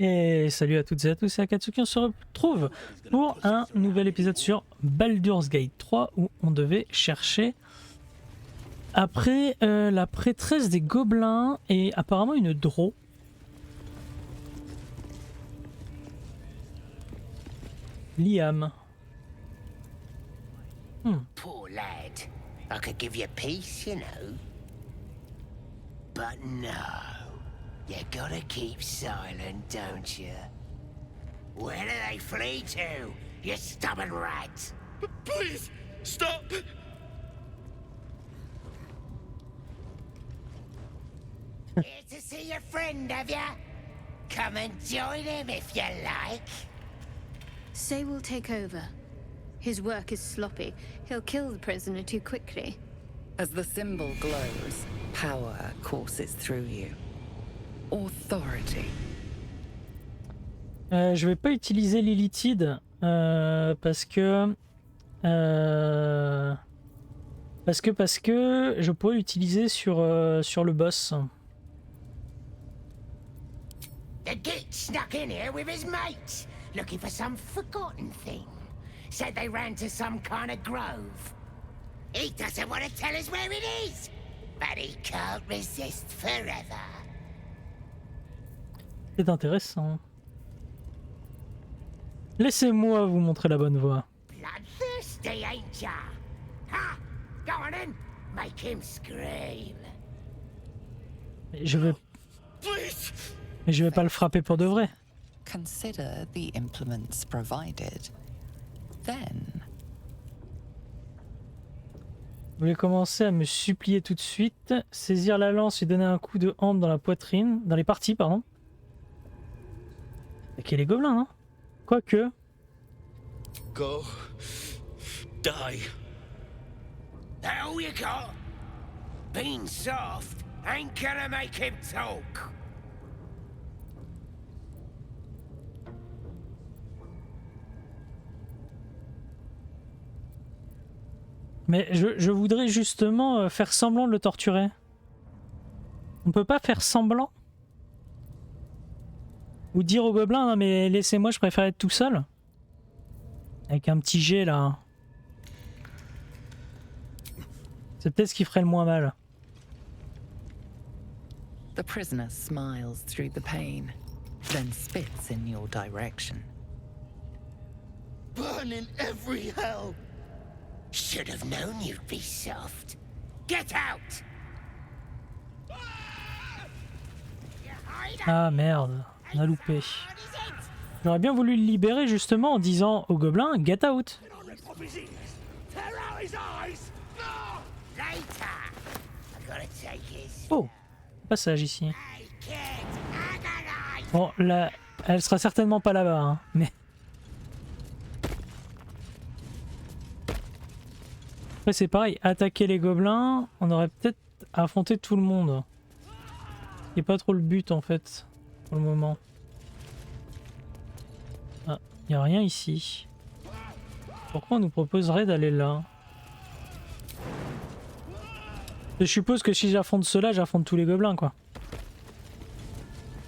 Et salut à toutes et à tous, c'est Akatsuki, on se retrouve pour un nouvel épisode sur Baldur's Gate 3 où on devait chercher après la prêtresse des gobelins et apparemment une drow. Liam. Poor lad. I could give you peace, you know. But no. You gotta keep silent, don't you? Where do they flee to, you stubborn rat? Please, stop! Here to see your friend, have ya? Come and join him if you like. Say will take over. His work is sloppy. He'll kill the prisoner too quickly. As the symbol glows, power courses through you. Authority. Je vais pas utiliser l'Illithid parce que je pourrais l'utiliser sur le boss. The git snuck in here with his mates, looking for some forgotten thing. Said they ran to some kind of grove. He doesn't want to tell us where it is, but he can't resist forever. C'est intéressant. Laissez-moi vous montrer la bonne voie. Bloodthirsty, ain't ya? Ha! Go on in, make him scream. Mais je vais Please! pas le frapper pour de vrai. Consider the implements provided. Then, Vous voulez commencer à me supplier tout de suite, saisir la lance et donner un coup de hampe dans la poitrine, dans les parties, pardon. Ok, les gobelins, hein. Quoique. Go. Die. That all you got? Being soft ain't gonna make him talk. Mais je voudrais justement faire semblant de le torturer. On peut pas faire semblant? Ou dire aux gobelins, non mais laissez-moi, je préfère être tout seul. Avec un petit jet là. C'est peut-être ce qui ferait le moins mal. the prisoner smiles through the pain, then spits in your direction. Burn in every hell! Should have known you'd be soft. Get out! Ah merde, on a loupé. J'aurais bien voulu le libérer justement en disant aux gobelins, get out. Oh, passage ici. Bon, là, elle sera certainement pas là-bas, hein, mais... Après c'est pareil, attaquer les gobelins, on aurait peut-être affronté tout le monde. C'est pas trop le but en fait, pour le moment. Ah, y a rien ici. Pourquoi on nous proposerait d'aller là? Je suppose que si j'affronte ceux-là, j'affronte tous les gobelins quoi.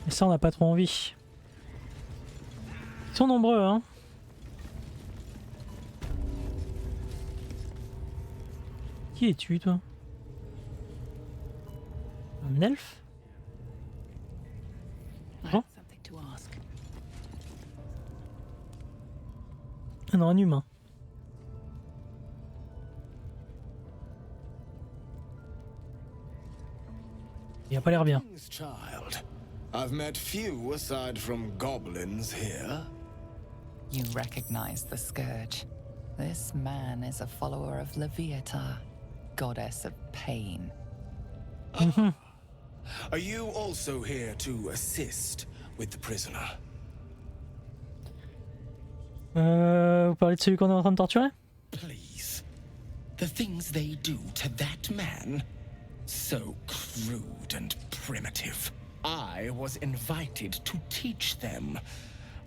Et ça on n'a pas trop envie. Ils sont nombreux hein. Qui es-tu toi? Un elfe? Bon. Ah non, un humain. Il a pas l'air bien. King's child. I've met few aside from goblins here. You recognize the scourge. This man is a follower of Leviata, goddess of pain. Are you also here to assist with the prisoner? Vous parlez de celui qu'on est en train de torturer? Please. The things they do to that man, so crude and primitive. I was invited to teach them.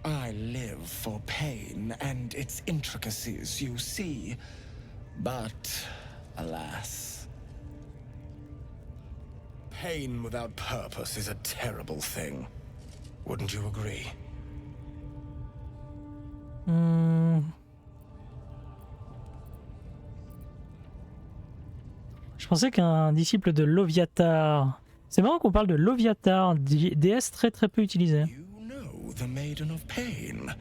I live for pain and its intricacies, you see. But, alas. Pain without purpose is a terrible thing. Wouldn't you agree? Je pensais qu'un disciple de Loviatar. C'est marrant qu'on parle de Loviatar, déesse très très peu utilisée. You know the Maiden of Pain.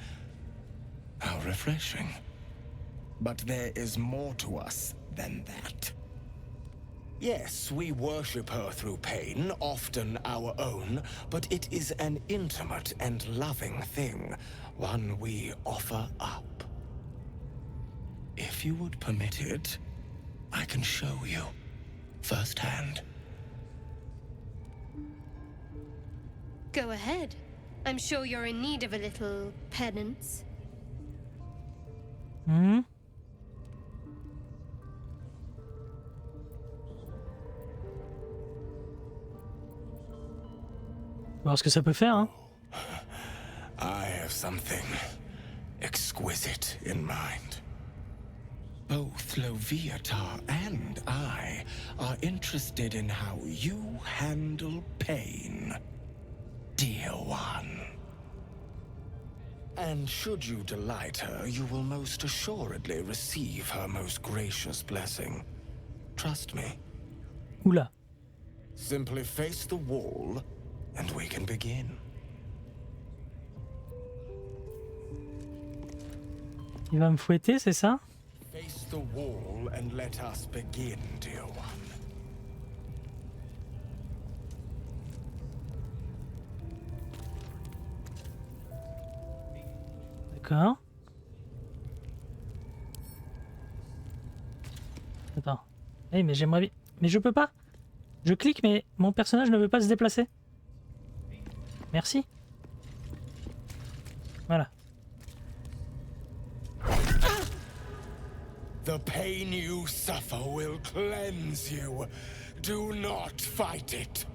How refreshing. But there is more to us than that. Yes, we worship her through pain, often our own, but it is an intimate and loving thing, one we offer up. If you would permit it, I can show you firsthand. Go ahead. I'm sure you're in need of a little penance. Hmm. Voir ce que ça peut faire, hein. I have something exquisite in mind. Both Loviatar and I are interested in how you handle pain, dear one. And should you delight her, you will most assuredly receive her most gracious blessing. Trust me. Oula. Simply face the wall, and we can begin. Il va me fouetter, c'est ça? Face the wall and let us begin, dear one. D'accord. Attends. Eh mais j'aimerais bien... Mais je peux pas. Je clique mais mon personnage ne veut pas se déplacer. Merci. Voilà. The pain you suffer will cleanse you. Do not fight it.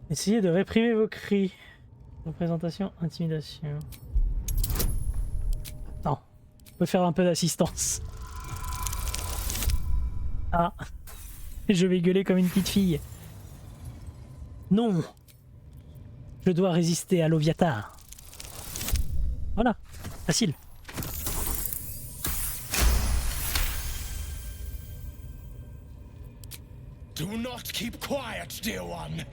Essayez de réprimer vos cris. Représentation, intimidation. Non. On peut faire un peu d'assistance. Ah. Je vais gueuler comme une petite fille. Non. Je dois résister à Loviatar. Voilà. Facile. Do not keep quiet, dear one.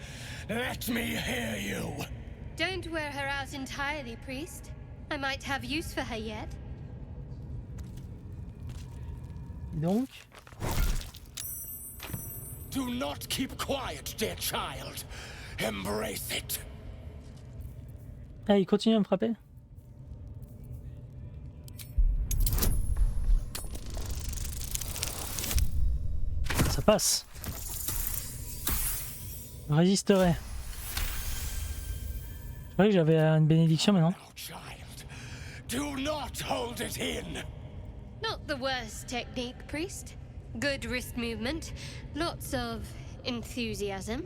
Let me hear you. Don't wear her out entirely, priest. I might have use for her yet. Donc. Do not keep quiet, dear child. Embrace it. Ah, il continue à me frapper. Ça passe. Je résisterai. Je croyais que j'avais une bénédiction mais non. Now, child, do not hold it in. Not the worst technique, priest. Good wrist movement. Lots of enthusiasm.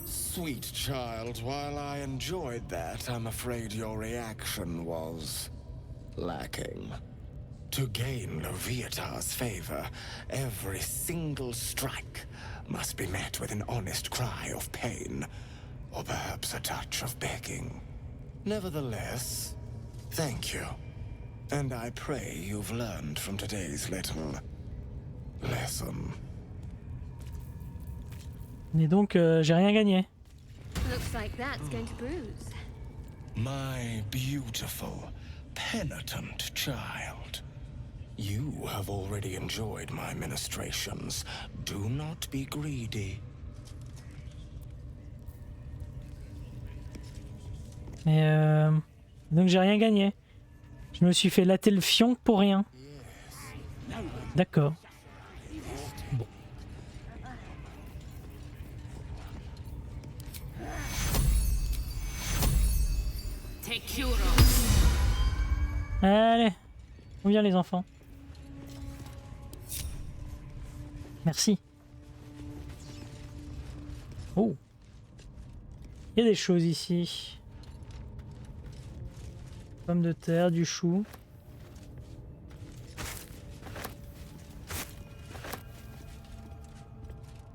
Sweet child, while I enjoyed that, I'm afraid your reaction was lacking. To gain Loviatar's favor, every single strike must be met with an honest cry of pain, or perhaps a touch of begging. Nevertheless, thank you. And I pray you've learned from today's little lesson. Et donc j'ai rien gagné. Looks like that's going to bruise. My beautiful, penitent child. You have already enjoyed my ministrations. Do not be greedy. Mais donc j'ai rien gagné. Je me suis fait latter le fion pour rien. D'accord. Bon. Allez, on vient les enfants. Merci. Oh. Il y a des choses ici. Pommes de terre, du chou.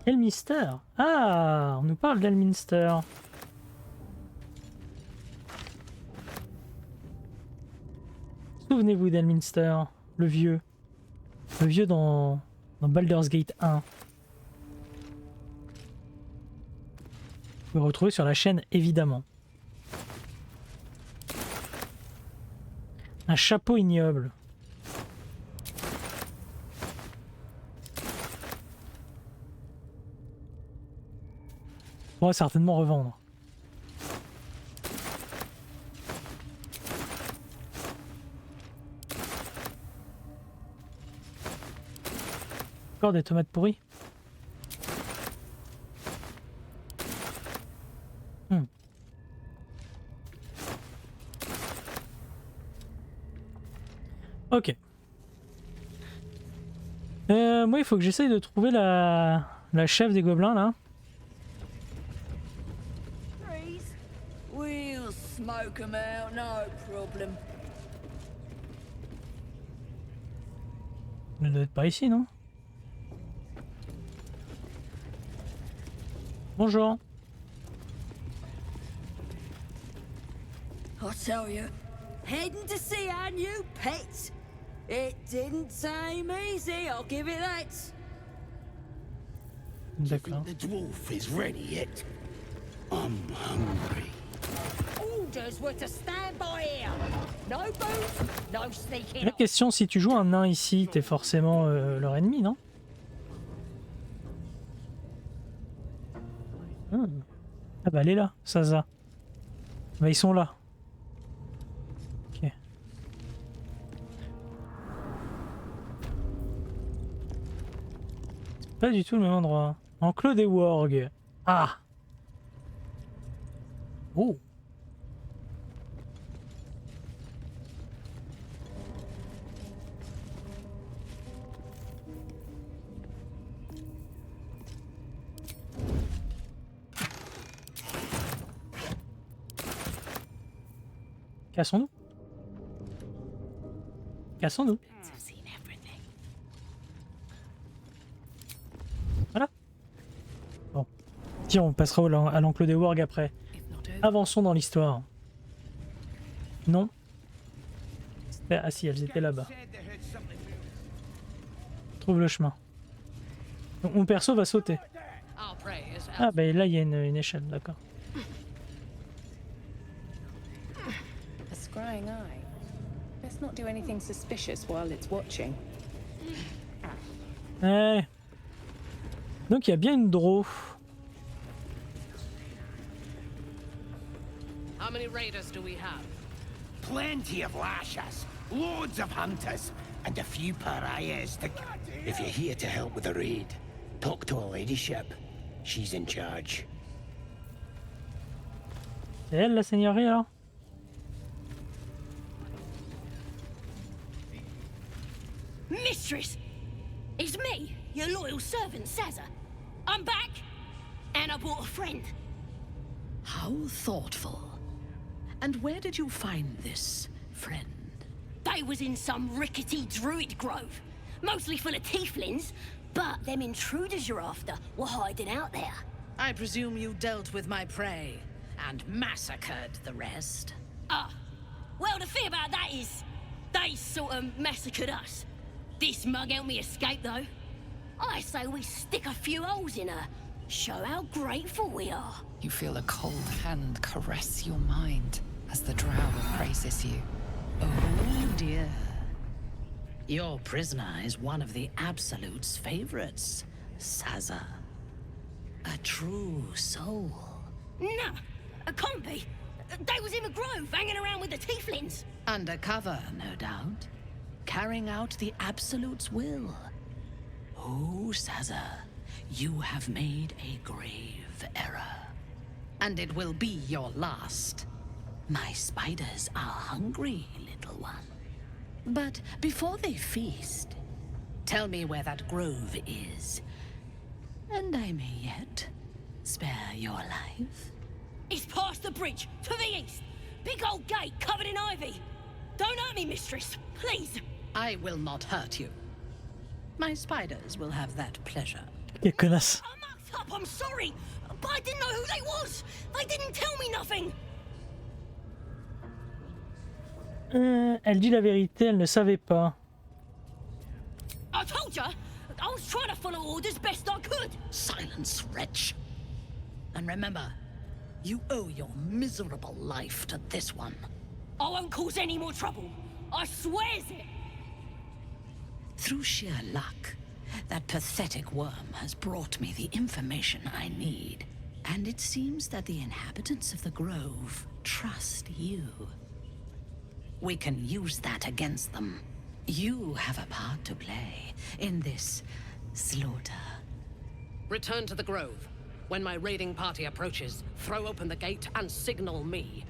Elminster. Ah, on nous parle d'Elminster. Souvenez-vous d'Elminster, le vieux. Le vieux dans Baldur's Gate 1. Vous pouvez le retrouver sur la chaîne, évidemment. Un chapeau ignoble. On va certainement revendre. Encore des tomates pourries. Ok. Moi, il faut que j'essaye de trouver la chef des gobelins, là. We'll smoke 'em out, no problem. Elle ne doit être par ici, non? Bonjour. I tell you, heading to see our new pet. It didn't seem easy, I'll give it that. D'accord. The dwarf is ready yet? I'm hungry. Orders were to stand by here. No booze, no sneaking. La question, si tu joues un nain ici, t'es forcément leur ennemi, non? Ah bah elle est là, Saza. Bah ils sont là. Ok. C'est pas du tout le même endroit. Enclos des wargs. Ah. Oh. Cassons-nous. Cassons-nous. Voilà. Bon. Tiens, on passera à l'enclos des wargs après. Avançons dans l'histoire. Non. Ah si, elles étaient là-bas. Trouve le chemin. Donc, mon perso va sauter. Ah bah là il y a une échelle, d'accord. A scrying eye. Let's not do anything suspicious while it's watching. Ouais. Donc il y a bien une draw. How many raiders do we have? Plenty of lashers, loads of hunters, and a few pariahs to... If you're here to help with the raid, talk to her ladyship. She's in charge. C'est elle la seigneurie alors? Mistress! It's me, your loyal servant, Saza. I'm back, and I brought a friend. How thoughtful. And where did you find this friend? They was in some rickety druid grove, mostly full of tieflings, but them intruders you're after were hiding out there. I presume you dealt with my prey and massacred the rest. Well, the thing about that is, they sort of massacred us. This mug helped me escape, though. I say we stick a few holes in her, show how grateful we are. You feel a cold hand caress your mind as the drow praises you. Oh dear. Your prisoner is one of the Absolute's favorites, Saza. A true soul. Nah, a can't be. They was in the grove, hanging around with the tieflings. Undercover, no doubt. Carrying out the Absolute's will. Oh, Saza, you have made a grave error. And it will be your last. My spiders are hungry, little one. But before they feast, tell me where that grove is. And I may yet spare your life. It's past the bridge, to the east. Big old gate covered in ivy. Don't hurt me, mistress, please. I will not hurt you. My spiders will have that pleasure. Quelle connasse. Amongst up, I'm sorry. But I didn't know who they was. They didn't tell me nothing. Elle dit la vérité, elle ne savait pas. I told you, I was trying to follow orders best I could. Silence, wretch. And remember, you owe your miserable life to this one. I won't cause any more trouble. I swears it. Through sheer luck, that pathetic worm has brought me the information I need. And it seems that the inhabitants of the Grove trust you. We can use that against them. You have a part to play in this slaughter. Return to the Grove. When my raiding party approaches, throw open the gate and signal me.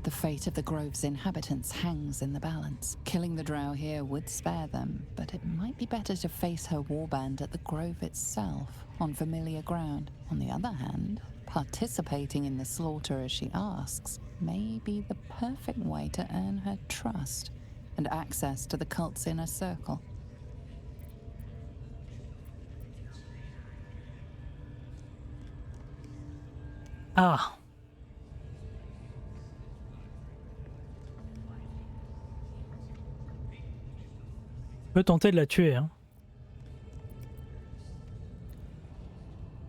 The fate of the Grove's inhabitants hangs in the balance. Killing the Drow here would spare them, but it might be better to face her warband at the Grove itself, on familiar ground. On the other hand, participating in the slaughter as she asks may be the perfect way to earn her trust and access to the cult's inner circle. Ah. On peut tenter de la tuer, hein.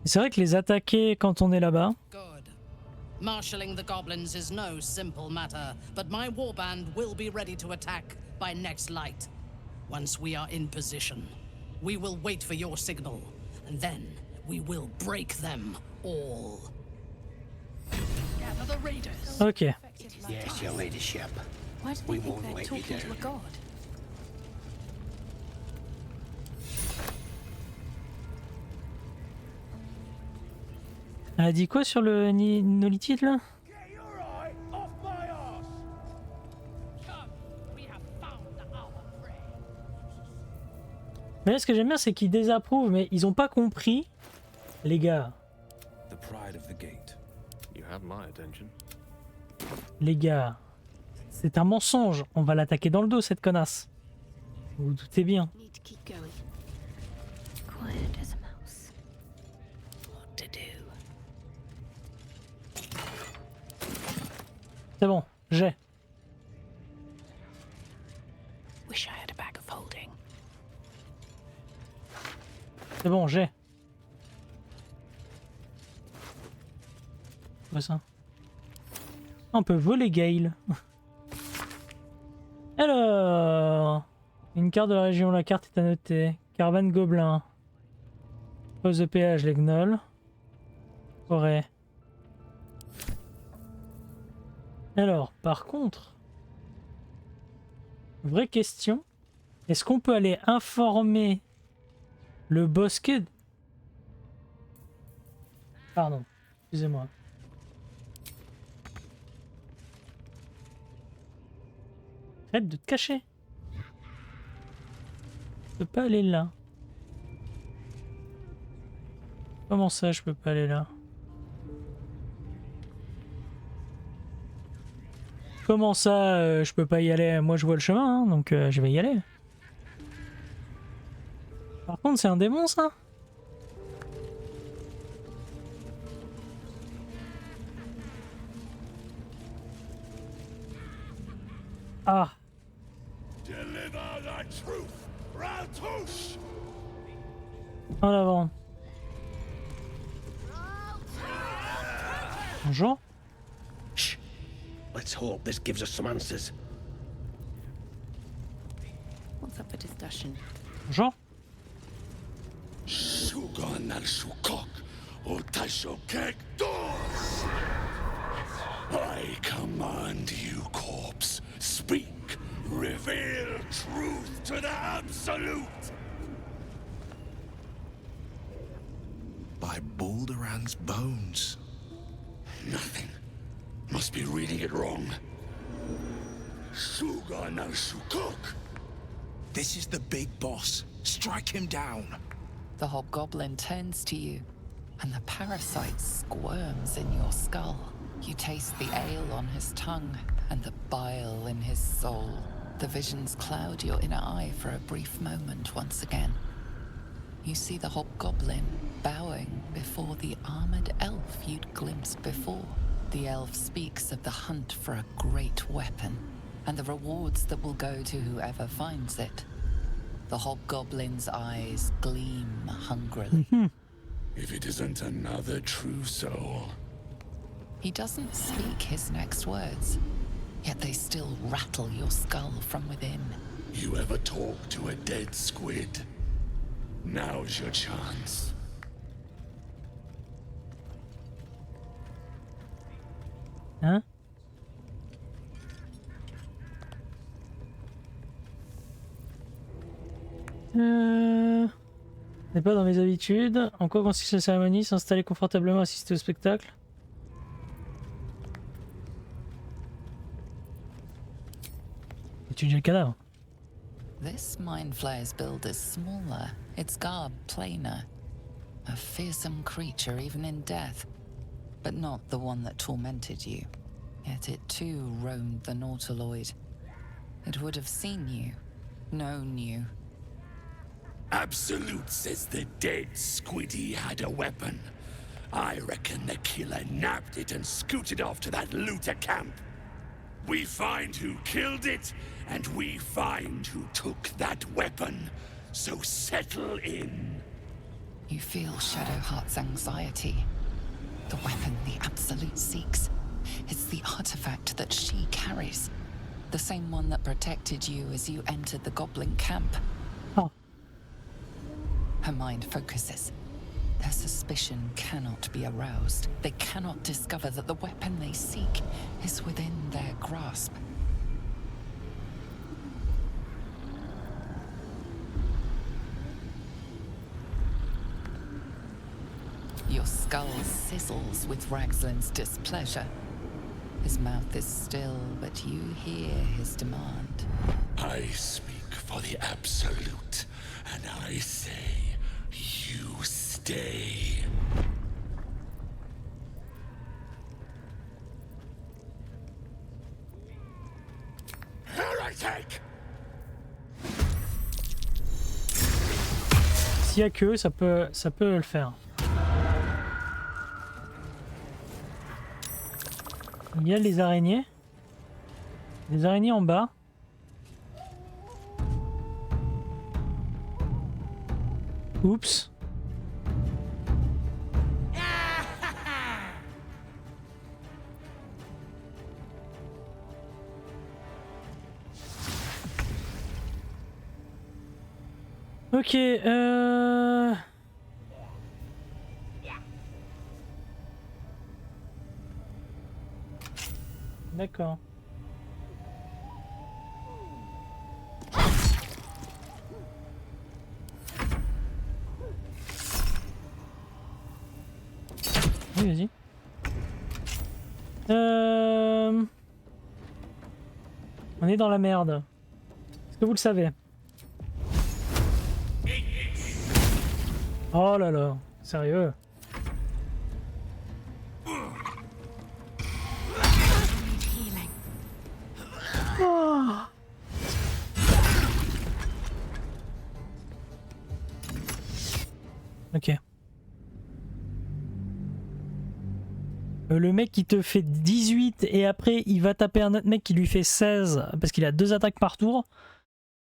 C'est vrai que les attaquer quand on est là-bas. Good. Marshalling the goblins is no simple matter, but my warband will be ready to attack by next light. Once we are in position, we will wait for your signal, and then we will break them all. Gather the raiders. Ok. Yes, your ladyship. Why do We they think won't they're let you talking to a down. god? Elle a dit quoi sur le Nolithid là? Mais là, ce que j'aime bien, c'est qu'ils désapprouvent, mais ils ont pas compris, les gars. Les gars, c'est un mensonge. On va l'attaquer dans le dos, cette connasse. Vous vous doutez bien. Need to keep going. Quiet as a mouse. What to do? C'est bon, j'ai. Wish I had a bag of holding. C'est bon, j'ai. Quoi ça? On peut voler Gale. Alors, une carte de la région, la carte est à noter. Caravane Gobelin. Pose de péage, les gnolls. Forêt. Alors, par contre, vraie question, est-ce qu'on peut aller informer le bosquet? Pardon, excusez-moi. Arrête de te cacher. Je peux pas aller là. Comment ça, je peux pas aller là? Comment ça, je peux pas y aller? Moi, je vois le chemin, hein, donc je vais y aller. Par contre, c'est un démon, ça? Ah. En avant. Bonjour. Shh. Let's hope this gives us some answers. What's up for discussion? Bonjour. Sugan al Sukok, Otasho Kek Doors. I command you, corpse. Speak. Reveal truth to the Absolute. By Balderan's bones. Nothing. Must be reading it wrong. Sugan al Sukok. This is the big boss. Strike him down. The hobgoblin turns to you, and the parasite squirms in your skull. You taste the ale on his tongue, and the bile in his soul. The visions cloud your inner eye for a brief moment once again. You see the hobgoblin bowing for the armored elf you'd glimpsed before. The elf speaks of the hunt for a great weapon, and the rewards that will go to whoever finds it. The hobgoblin's eyes gleam hungrily. If it isn't another true soul. He doesn't speak his next words, yet they still rattle your skull from within. You ever talk to a dead squid? Now's your chance. Hein? N'est pas dans mes habitudes. En quoi consiste la cérémonie? S'installer confortablement, assister au spectacle. Étudier le cadavre. This mind flayer's build is smaller, its garb plainer. A fearsome creature even in death, but not the one that tormented you. Yet it too roamed the Nautiloid. It would have seen you, known you. Absolute says the dead squiddy had a weapon. I reckon the killer nabbed it and scooted off to that looter camp. We find who killed it, and we find who took that weapon. So settle in. You feel Shadowheart's anxiety. The weapon the Absolute seeks. It's the artifact that she carries. The same one that protected you as you entered the goblin camp. Oh. Her mind focuses. Their suspicion cannot be aroused. They cannot discover that the weapon they seek is within their grasp. Your skull sizzles with Ragslin's displeasure. His mouth is still, but you hear his demand. I speak for the Absolute, and I say, you stay. Heretic! S'il y a que ça peut le faire. Il y a les araignées. Les araignées en bas. Oups. Ok, D'accord. Oui, vas-y. On est dans la merde. Est-ce que vous le savez? Oh là là, sérieux? Oh. Ok. Le mec qui te fait 18 et après il va taper un autre mec qui lui fait 16 parce qu'il a 2 attaques par tour.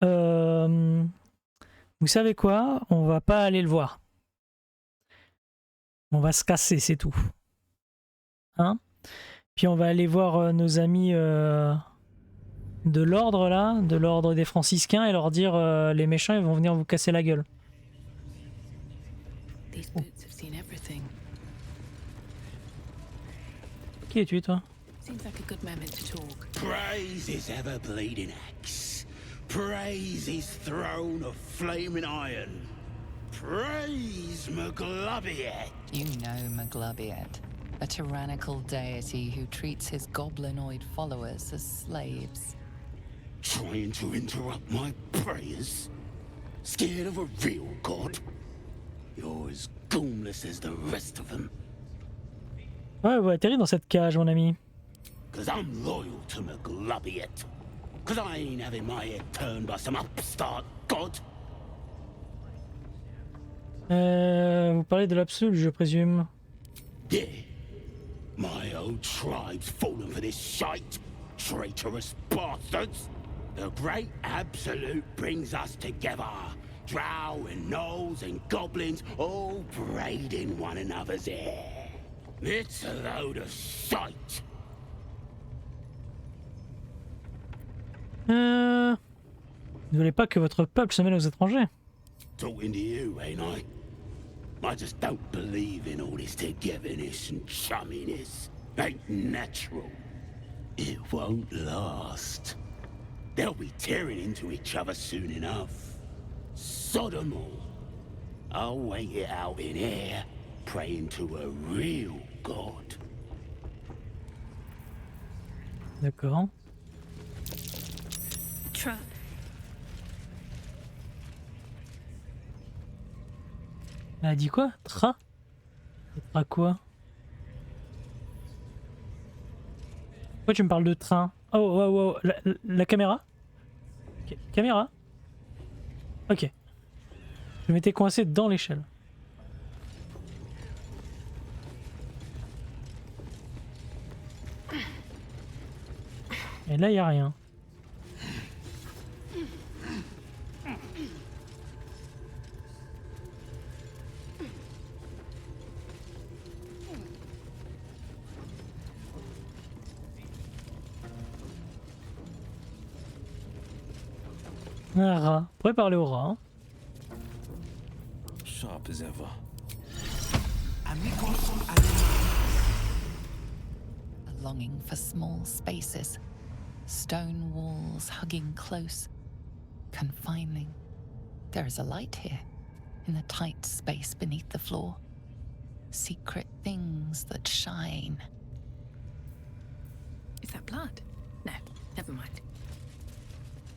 Vous savez quoi? On va pas aller le voir. On va se casser, c'est tout. Hein? Puis on va aller voir nos amis de l'ordre là, de l'ordre des franciscains et leur dire les méchants ils vont venir vous casser la gueule. Oh. Qui es-tu toi? Praise his ever-bleeding axe. Praise his throne of flaming iron. Praise Maglobiet. You know Maglobiet, a tyrannical deity who treats his goblinoid followers as slaves. Trying to interrupt my prayers? Scared of a real god? You're as goomless as the rest of them. Ouais, vous atterrez dans cette cage, mon ami. Cause I'm loyal to Maglobiet. Cause I ain't having my head turned by some upstart god. Vous parlez de l'absolu, je présume. Yeah. My old tribe's fallen for this shite. Traitorous bastards. The great absolute brings us together. Drow and gnolls and goblins all braiding one another's hair. It's a load of shite. Ne voulez pas que votre peuple se mêle aux étrangers? Talking to you, ain't I? I just don't believe in all this togetherness and chumminess. Ain't natural. It won't last. They'll be tearing into each other soon enough. Sod 'em all. I'll wait it out in here, praying to a real god. D'accord. Trap. Elle a dit quoi? Tra? Tra quoi? Pourquoi tu me parles de train? Oh, oh, oh, la caméra? Okay. Caméra? Ok. Je m'étais coincé dans l'échelle. Et là, il n'y a rien. Un rat. On pourrait parler au rat. Hein. Sharp as ever. A longing for small spaces. Stone walls hugging close. Confining. There is a light here. In the tight space beneath the floor. Secret things that shine. Is that blood? No, never mind.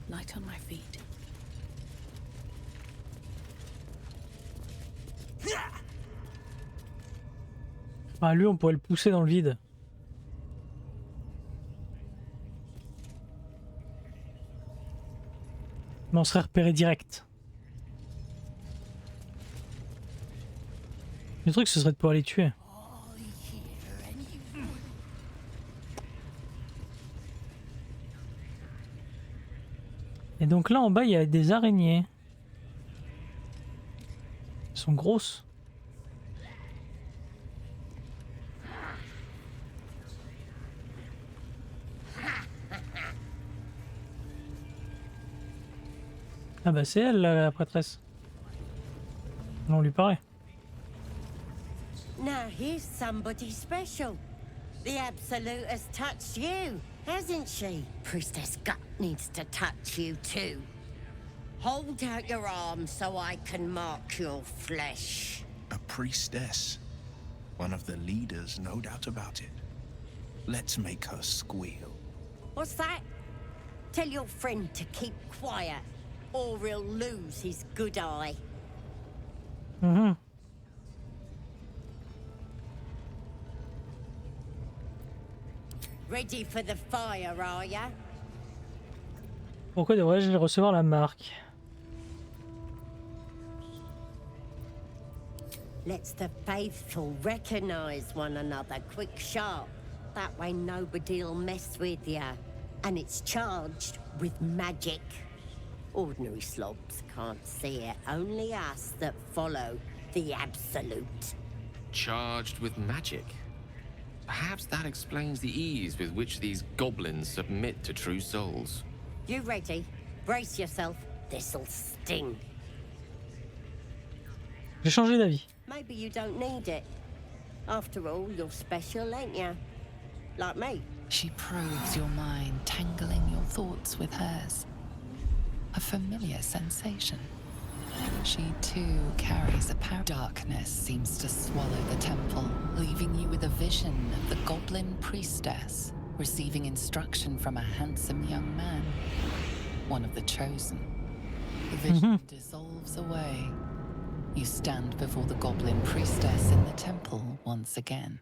Light on my feet. Ah, lui, on pourrait le pousser dans le vide. Mais on serait repéré direct. Le truc, ce serait de pouvoir les tuer. Et donc là en bas il y a des araignées. Elles sont grosses. Ah bah c'est elle la prêtresse. On lui paraît. Now here's somebody special. The Absolute has touched you, hasn't she? Priestess Gut needs to touch you too. Hold out your arm so I can mark your flesh. A priestess. One of the leaders, no doubt about it. Let's make her squeal. What's that? Tell your friend to keep quiet, or he'll lose his good eye. Mm-hmm. Ready for the fire, are ya? Pourquoi devrais-je recevoir la marque? Let's the faithful recognize one another quick sharp. That way nobody'll mess with ya. And it's charged with magic. Ordinary slobs can't see it, only us that follow the Absolute. Charged with magic? Perhaps that explains the ease with which these goblins submit to true souls. You ready? Brace yourself. This'll sting. J'ai changé d'avis. Maybe you don't need it. After all, you're special, ain't ya? Like me. She probes your mind, tangling your thoughts with hers. A familiar sensation. She too carries a power. Darkness seems to swallow the temple, leaving you with a vision of the goblin priestess receiving instruction from a handsome young man, one of the chosen. The vision dissolves away. You stand before the goblin priestess in the temple once again.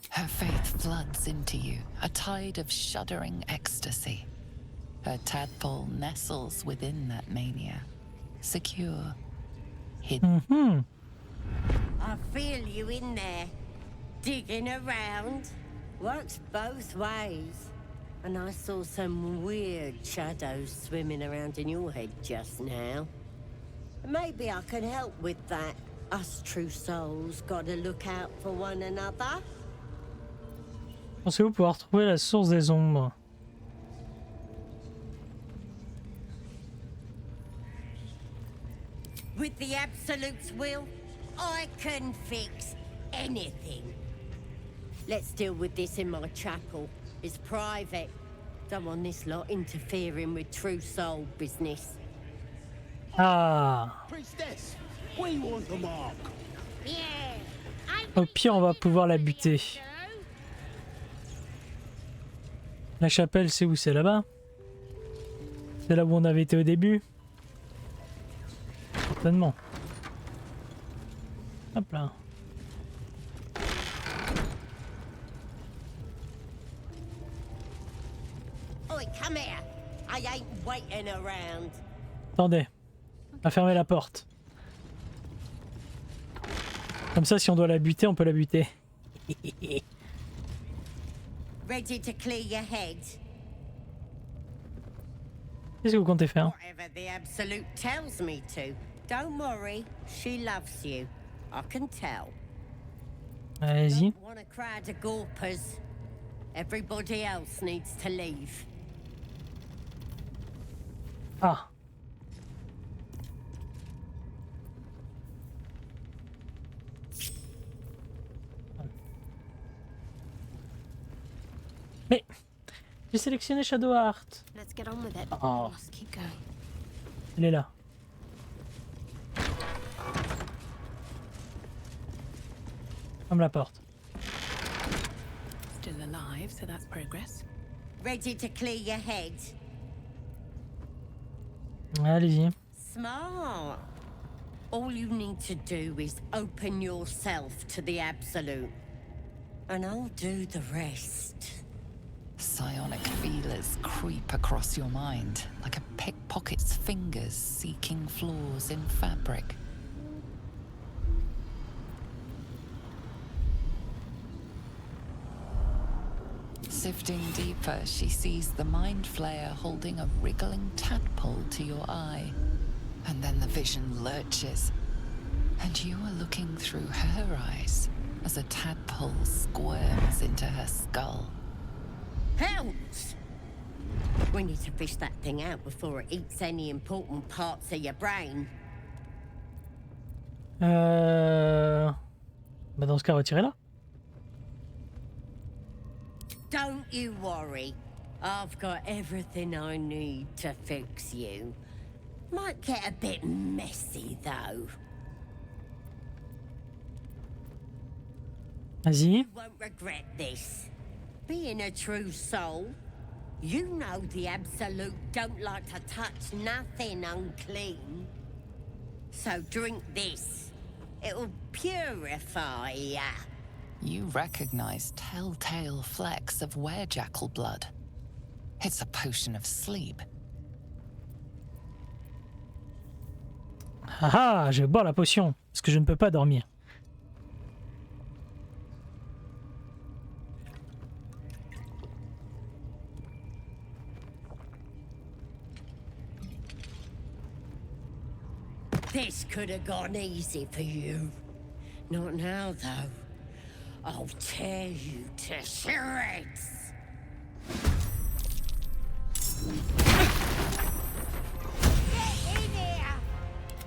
Her faith floods into you, a tide of shuddering ecstasy. Her tadpole nestles within that mania, secure, hidden. I feel you in there, digging around. Works both ways. And I saw some weird shadows swimming around in your head just now. Maybe I can help with that. Us true souls gotta look out for one another. Pensez-vous pouvoir trouver la source des ombres? With the Absolute's will, I can fix anything. Let's deal with this in my chapel. It's private. Don't want this lot interfering with true soul business. Ah. Priestess, we want the mark. Au pire, on va pouvoir la buter. La chapelle, c'est où? C'est là-bas? C'est là où on avait été au début? Certainement. Hop là. Oi, come here. I ain't waiting around. Attendez. On va fermer la porte. Comme ça, si on doit la buter, on peut la buter. Ready to clear your head? Qu'est-ce que vous comptez faire? Whatever the Absolute tells me to. Don't worry, she loves you. I can tell. Allez-y. Want a crowd of gawpers. Everybody else needs to leave. Ah. Mais j'ai sélectionné Shadow Heart. Let's get on with it. Oh. Must keep going. Elle est là. Ferme la porte. Still alive, so that's progress. Ready to clear your head? Allez-y. Smart. All you need to do is open yourself to the Absolute. And I'll do the rest. Psionic feelers creep across your mind, like a pickpocket's fingers seeking flaws in fabric. Sifting deeper, she sees the mind flayer holding a wriggling tadpole to your eye. And then the vision lurches, and you are looking through her eyes as a tadpole squirms into her skull. Helps! We need to fish that thing out before it eats any important parts of your brain. Bah dans ce cas, retirez-la. Don't you worry. I've got everything I need to fix you. Might get a bit messy, though. Vas-y. You won't regret this. Being a true soul, you know the Absolute don't like to touch nothing unclean. So drink this. It'll purify ya. You recognize telltale flecks of werejackal blood. It's a potion of sleep. Ah ah, je vais boire la potion, parce que je ne peux pas dormir. This could have gone easy for you. Not now, though. I'll tear you to shreds. Get in here!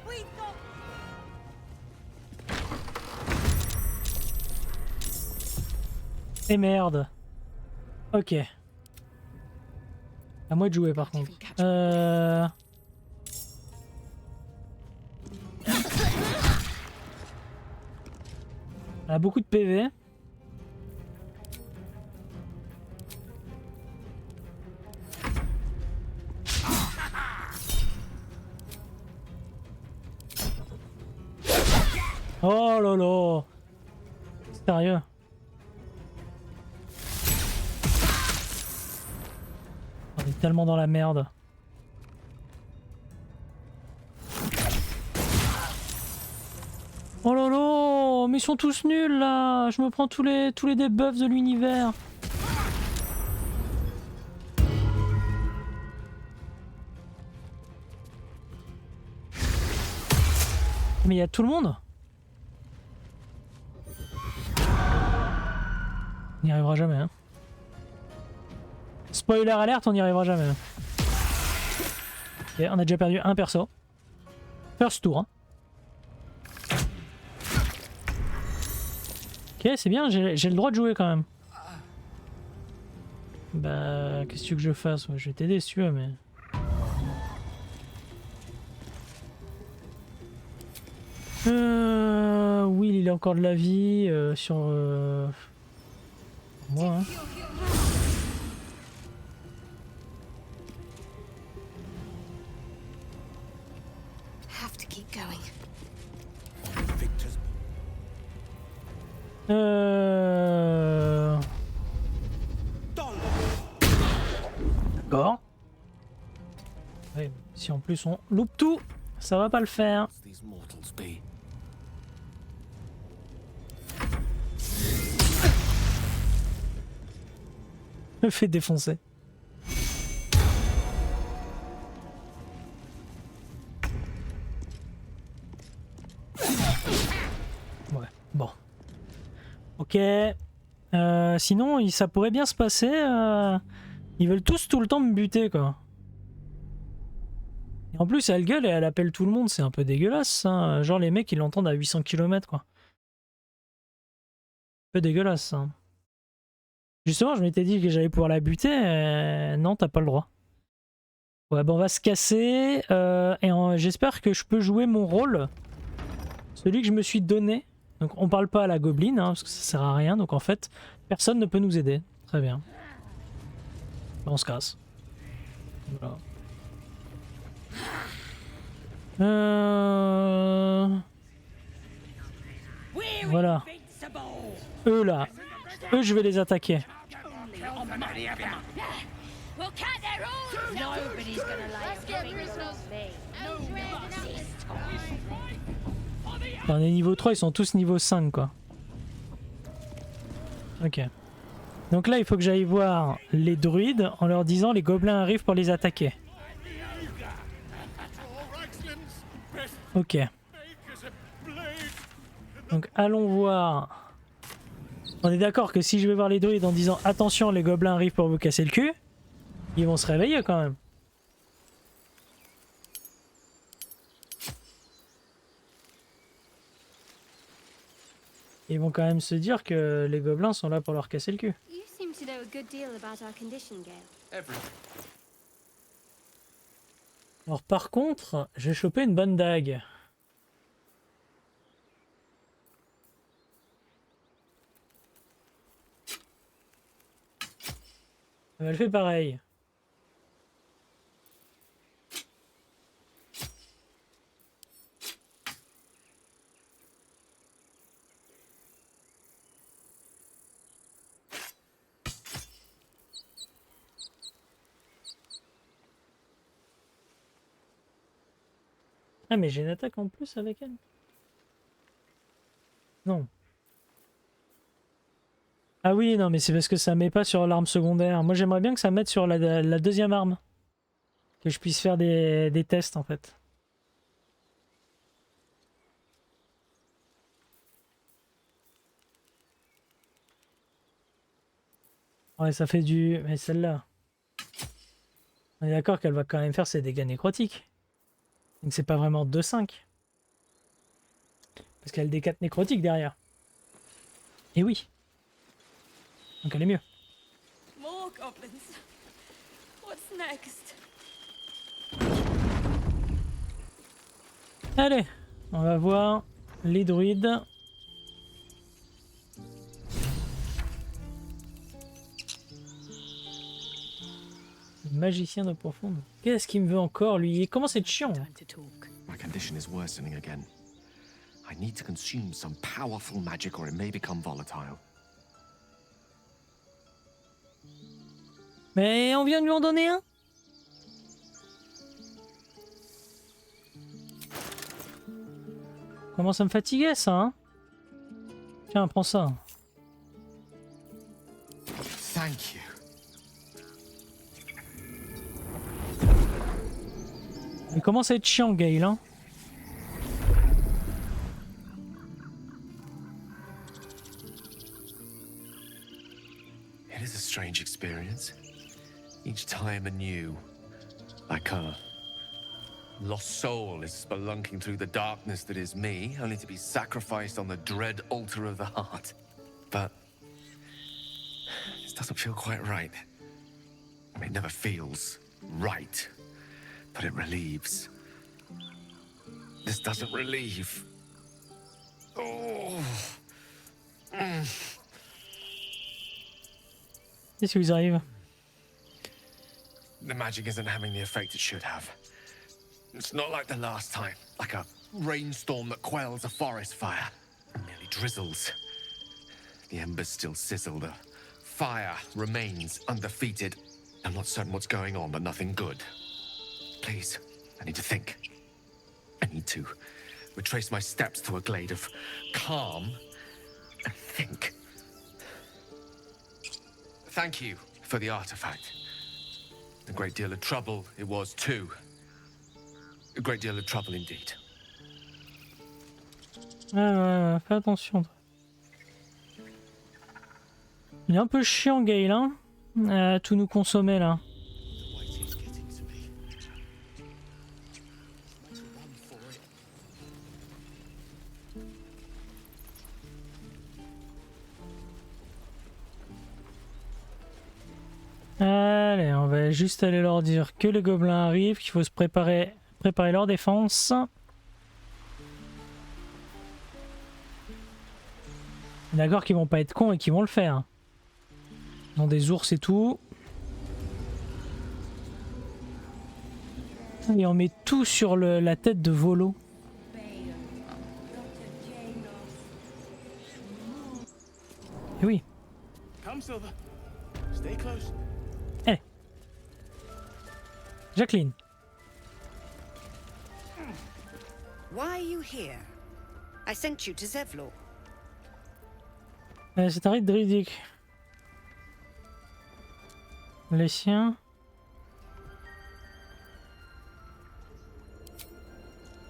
We've got... Et merde. Ok. À moi de jouer par contre. Elle a beaucoup de PV. Oh là là. Sérieux. tellement dans la merde. Oh là là, mais ils sont tous nuls là. Je me prends tous les debuffs de l'univers. Mais il y a tout le monde. On n'y arrivera jamais. Hein. Spoiler alerte, on n'y arrivera jamais. Ok, on a déjà perdu un perso. First tour. Hein. Ok, c'est bien, j'ai le droit de jouer quand même. Bah, qu'est-ce que tu veux que je fasse? Je vais t'aider si tu veux, mais... Will, il a encore de la vie sur... moi, hein. Have to keep going. D'accord. Ouais, si en plus on loupe tout, ça va pas le faire. Me fait défoncer. Ouais, bon. Ok. Sinon, ça pourrait bien se passer. Ils veulent tous tout le temps me buter, quoi. Et en plus, elle gueule et elle appelle tout le monde. C'est un peu dégueulasse, hein. Genre, les mecs, ils l'entendent à 800 km, quoi. Un peu dégueulasse, ça. Justement, je m'étais dit que j'allais pouvoir la buter. Non, t'as pas le droit. Ouais, bon, on va se casser. J'espère que je peux jouer mon rôle. Celui que je me suis donné. Donc, on parle pas à la gobeline, hein, parce que ça sert à rien. Donc, en fait, personne ne peut nous aider. Très bien. On se casse. Voilà. Voilà. Eux là. Eux, je vais les attaquer. On est niveau 3, ils sont tous niveau 5, quoi. Ok. Donc là, il faut que j'aille voir les druides en leur disant les gobelins arrivent pour les attaquer. Ok. Donc allons voir. On est d'accord que si je vais voir les druides en disant attention, les gobelins arrivent pour vous casser le cul, ils vont se réveiller quand même. Ils vont quand même se dire que les gobelins sont là pour leur casser le cul. You seem to know a good deal about our condition, Gale. Alors par contre, je vais choper une bonne dague. Elle fait pareil. Ah mais j'ai une attaque en plus avec elle. Non. Ah oui, non mais c'est parce que ça met pas sur l'arme secondaire. Moi j'aimerais bien que ça mette sur la deuxième arme. Que je puisse faire des tests en fait. Ouais, ça fait du... Mais celle-là... On est d'accord qu'elle va quand même faire ses dégâts nécrotiques. Donc c'est pas vraiment 2-5. Parce qu'elle a des 4 nécrotiques derrière. Et oui. Donc elle est mieux. More goblins. What's next? Allez, on va voir les druides. Magicien de profonde. Qu'est-ce qu'il me veut encore lui? Comment c'est chiant? My condition is worsening again. I need to consume some powerful magic or it may become volatile. Mais on vient de lui en donner un? Commence à me fatiguer ça, hein. Tiens, prends ça. Thank you. Il commence à être chiant, Gale, hein. It is a strange experience. Each time anew. Like a lost soul is spelunking through the darkness that is me, only to be sacrificed on the dread altar of the heart. But this doesn't feel quite right. I mean, it never feels right, but it relieves. This doesn't relieve. Oh. Qu'est-ce qui vous arrive? The magic isn't having the effect it should have. It's not like the last time, like a rainstorm that quells a forest fire. It merely drizzles. The embers still sizzle, the fire remains undefeated. I'm not certain what's going on, but nothing good. Please, I need to think. I need to retrace my steps to a glade of calm and think. Thank you for the artifact. A great deal of trouble it was too. A great deal of trouble indeed. Ouais, fais attention. Il est un peu chiant, Gale, hein. Tout nous consommer là. Allez, on va juste aller leur dire que les gobelins arrivent, qu'il faut se préparer leur défense. D'accord qu'ils vont pas être cons et qu'ils vont le faire. Ils ont des ours et tout. Et on met tout sur la tête de Volo. Et oui. Eh. Jacqueline. Why are you here? I sent you to Zevlor. C'est un rite druidique. Les siens.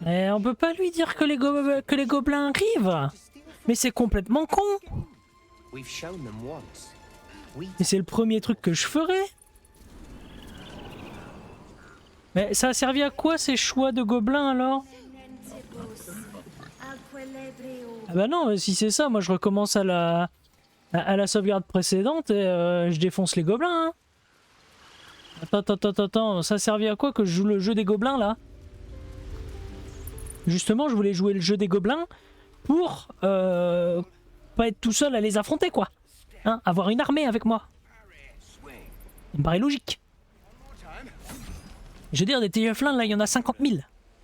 On peut pas lui dire que les gobelins arrivent. Mais c'est complètement con. Et c'est le premier truc que je ferais. Mais ça a servi à quoi ces choix de gobelins alors? Ah bah non, si c'est ça, moi je recommence à la sauvegarde précédente et je défonce les gobelins. Hein. Attends, ça a servi à quoi que je joue le jeu des gobelins là? Justement, je voulais jouer le jeu des gobelins pour pas être tout seul à les affronter quoi. Hein, avoir une armée avec moi. Ça me paraît logique. Je veux dire, des TF1 là, il y en a 50 000.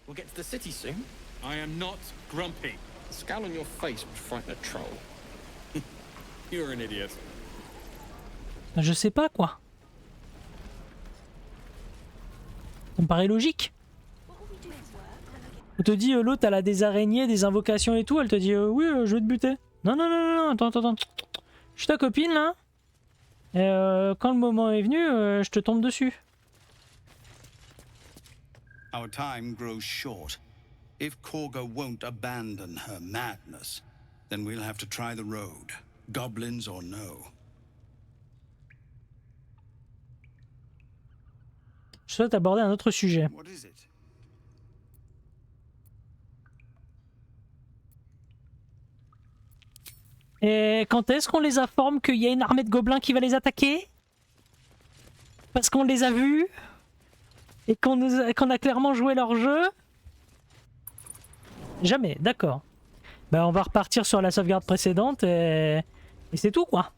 We'll get to the city soon. I am not grumpy. The scowl on your face would frighten a troll. You're an idiot. Je sais pas quoi. Ça me paraît logique. On te dit l'autre elle a des araignées, des invocations et tout, elle te dit oui je vais te buter. Non, attends. Je suis ta copine là. Et quand le moment est venu, je te tombe dessus. Our time grows short. If Korga won't abandon her madness, then we'll have to try the road, goblins or no. Je souhaite aborder un autre sujet. What is it? Et quand est-ce qu'on les informe qu'il y a une armée de gobelins qui va les attaquer? Parce qu'on les a vus et qu'on a clairement joué leur jeu? Jamais, d'accord. Bah on va repartir sur la sauvegarde précédente et c'est tout quoi.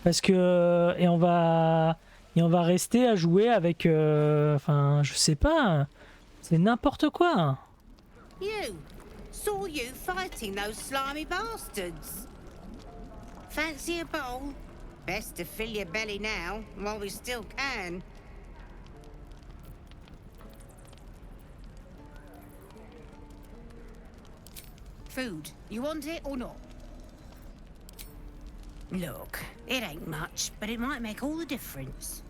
Parce que et on va rester à jouer avec enfin je sais pas, c'est n'importe quoi. You saw you fighting those slimy bastards. Fancy a bowl? Best to fill your belly now while we still can. food. You want it or not? Look, it ain't much, but it might make all the difference.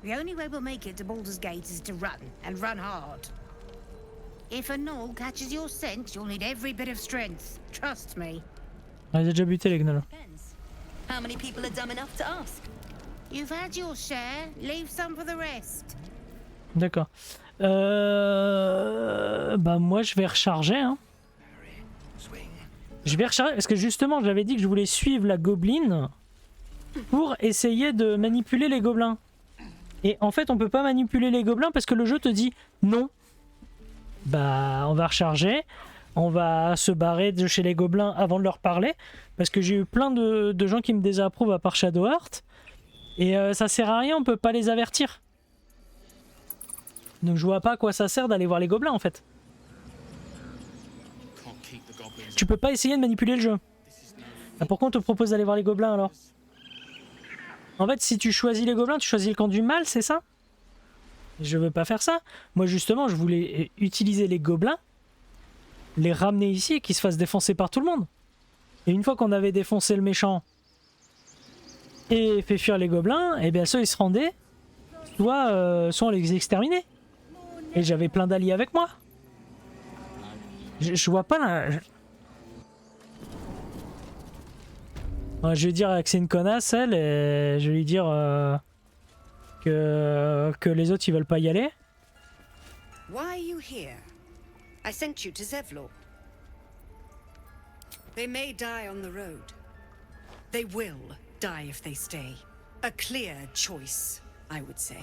The only way we'll make it to Baldur's Gate is to run, and run hard. If a gnoll catches your scent, you'll need every bit of strength. Trust me. Ah, il a déjà buté les gnolls. How many people are dumb enough to ask? You've had your share. Leave some for the rest. D'accord. Bah moi je vais recharger. Hein. Je vais recharger parce que justement j'avais dit que je voulais suivre la gobeline pour essayer de manipuler les gobelins. Et en fait on peut pas manipuler les gobelins parce que le jeu te dit non. Bah on va recharger. On va se barrer de chez les gobelins avant de leur parler. Parce que j'ai eu plein de gens qui me désapprouvent à part Shadowheart. Et ça sert à rien, on peut pas les avertir. Donc je vois pas à quoi ça sert d'aller voir les gobelins en fait. Tu peux pas essayer de manipuler le jeu. Ah, pourquoi on te propose d'aller voir les gobelins alors? En fait si tu choisis les gobelins, tu choisis le camp du mal, c'est ça? Je veux pas faire ça. Moi justement je voulais utiliser les gobelins, les ramener ici et qu'ils se fassent défoncer par tout le monde. Et une fois qu'on avait défoncé le méchant et fait fuir les gobelins, et bien ceux ils se rendaient, soit on les exterminait. Et j'avais plein d'alliés avec moi. Je vois pas là. Ouais, je vais dire que c'est une connasse elle, et je vais lui dire que les autres ils veulent pas y aller. Why are you here? I sent you to Zevlor. They may die on the road. They will die if they stay. A clear choice, I would say.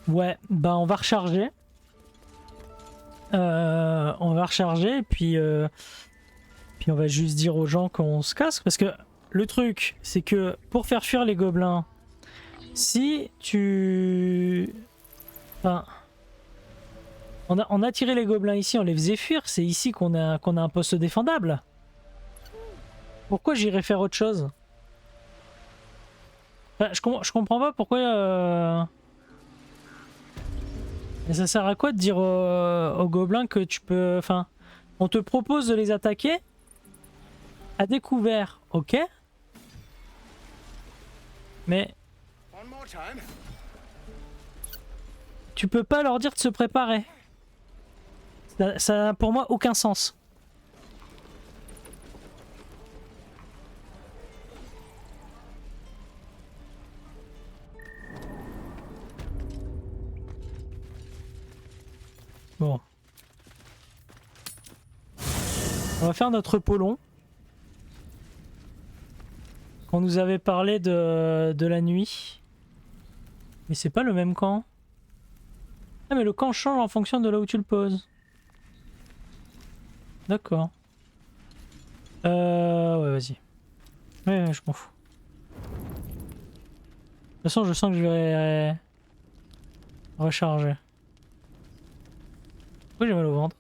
Ouais, bah on va recharger. On va recharger et puis on va juste dire aux gens qu'on se casse parce que le truc c'est que pour faire fuir les gobelins, si tu... Enfin... On a tiré les gobelins ici, on les faisait fuir, c'est ici qu'on a un poste défendable. Pourquoi j'irais faire autre chose? Enfin, je comprends pas pourquoi... Et ça sert à quoi de dire aux gobelins que tu peux... Enfin, on te propose de les attaquer à découvert, ok? Mais... Tu peux pas leur dire de se préparer. Ça n'a pour moi aucun sens. Bon. On va faire notre polon. On nous avait parlé de la nuit. Mais c'est pas le même camp. Ah mais le camp change en fonction de là où tu le poses. D'accord. Ouais vas-y. Ouais je m'en fous. De toute façon je sens que je vais recharger. Pourquoi j'ai mal au ventre?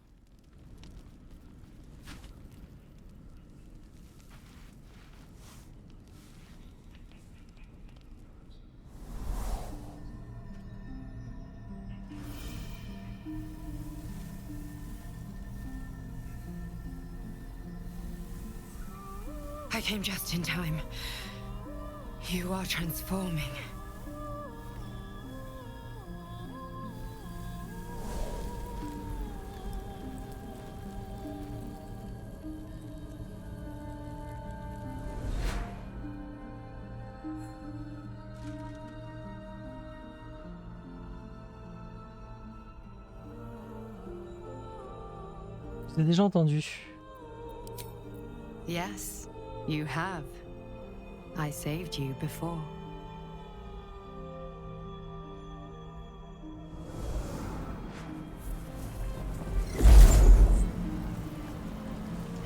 I came just in time. You are transforming. Je l'ai déjà entendu. Yes, you have. I saved you before.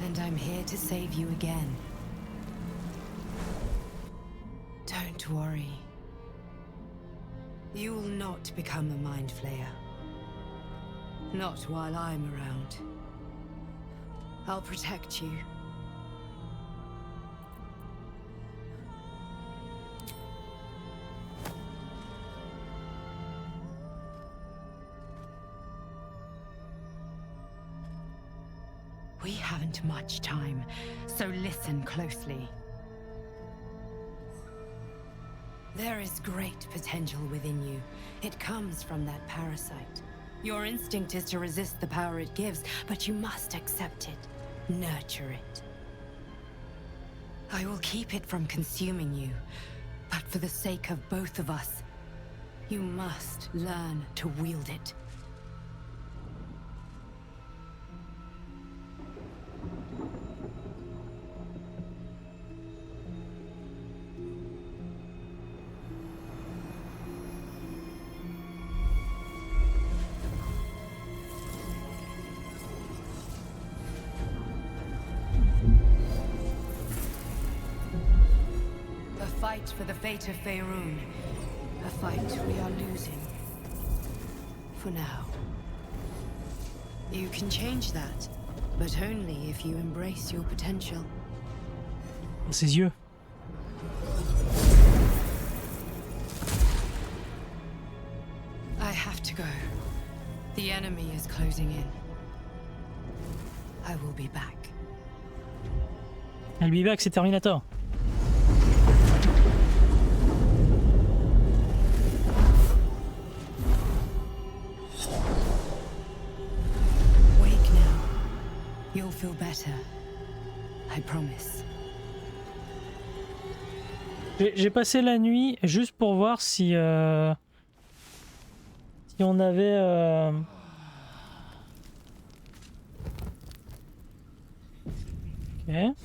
And I'm here to save you again. Don't worry. You will not become a Mind Flayer. Not while I'm around. I'll protect you. We haven't much time, so listen closely. There is great potential within you. It comes from that parasite. Your instinct is to resist the power it gives, but you must accept it, nurture it. I will keep it from consuming you, but for the sake of both of us, you must learn to wield it. For the fate of Faerun, a fight we are losing. For now. You can change that, but only if you embrace your potential. Ses yeux. I have to go. The enemy is closing in. I will be back. I'll be back, c'est Terminator. You'll feel better. I promise. J'ai passé la nuit juste pour voir si si on avait Ok.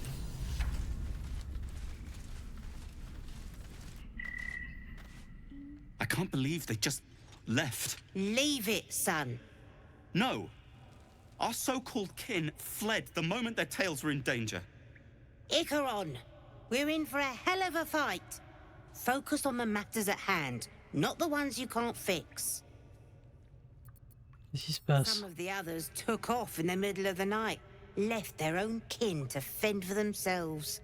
I can't believe they just left. Leave it, son. No. Our so-called kin fled the moment their tails were in danger. Icaron, we're in for a hell of a fight. Focus on the matters at hand, not the ones you can't fix. Qu'est-ce qui se passe? Some of the others took off in the middle of the night, left their own kin to fend for themselves.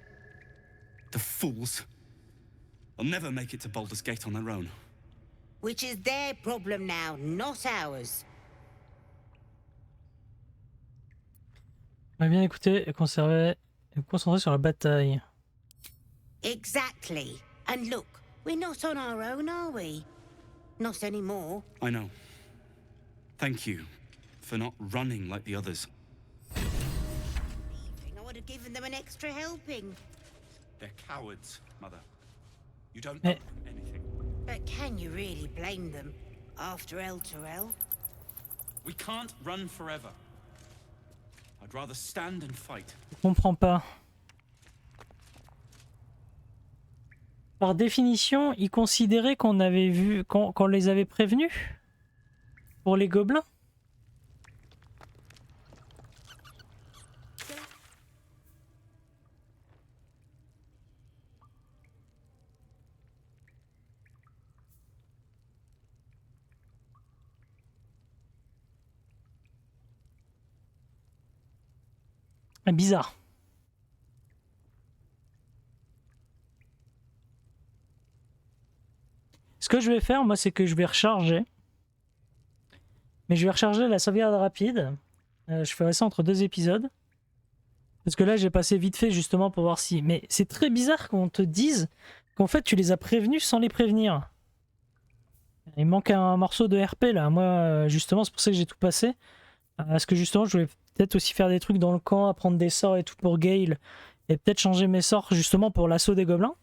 The fools. They'll never make it to Baldur's Gate on their own. Which is their problem now, not ours. On va bien écouter et concentrer sur la bataille. Exactly. And look, we're not on our own, are we? Not anymore. I know. Thank you for not running like the others. I would have given them an extra helping. They're cowards, Mother. You don't owe them anything. But can you really blame them after Elturel? We can't run forever. I'd rather stand and fight. Je comprends pas. Par définition, ils considéraient qu'on avait vu, qu'on les avait prévenus pour les gobelins. Bizarre. Ce que je vais faire, moi, c'est que je vais recharger. Mais je vais recharger la sauvegarde rapide. Je ferai ça entre 2 épisodes. Parce que là, j'ai passé vite fait justement pour voir si... Mais c'est très bizarre qu'on te dise qu'en fait, tu les as prévenus sans les prévenir. Il manque un morceau de RP là. Moi, justement, c'est pour ça que j'ai tout passé. Parce que justement, je voulais peut-être aussi faire des trucs dans le camp, apprendre des sorts et tout pour Gale. Et peut-être changer mes sorts justement pour l'assaut des gobelins.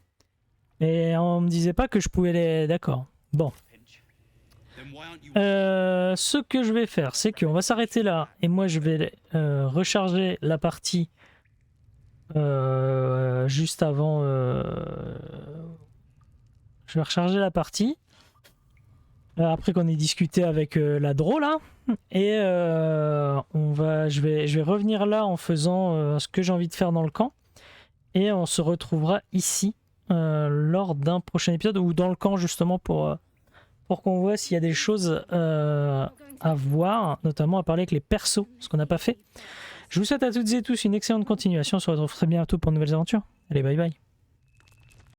Et on me disait pas que je pouvais les... D'accord. Bon. Ce que je vais faire, c'est qu'on va s'arrêter là. Et moi, je vais recharger la partie juste avant... Je vais recharger la partie. Après qu'on ait discuté avec la Draw là. Et je vais revenir là en faisant ce que j'ai envie de faire dans le camp. Et on se retrouvera ici lors d'un prochain épisode ou dans le camp justement pour qu'on voit s'il y a des choses à voir, notamment à parler avec les persos, ce qu'on n'a pas fait. Je vous souhaite à toutes et tous une excellente continuation. On se retrouve très bientôt pour de nouvelles aventures. Allez, bye bye.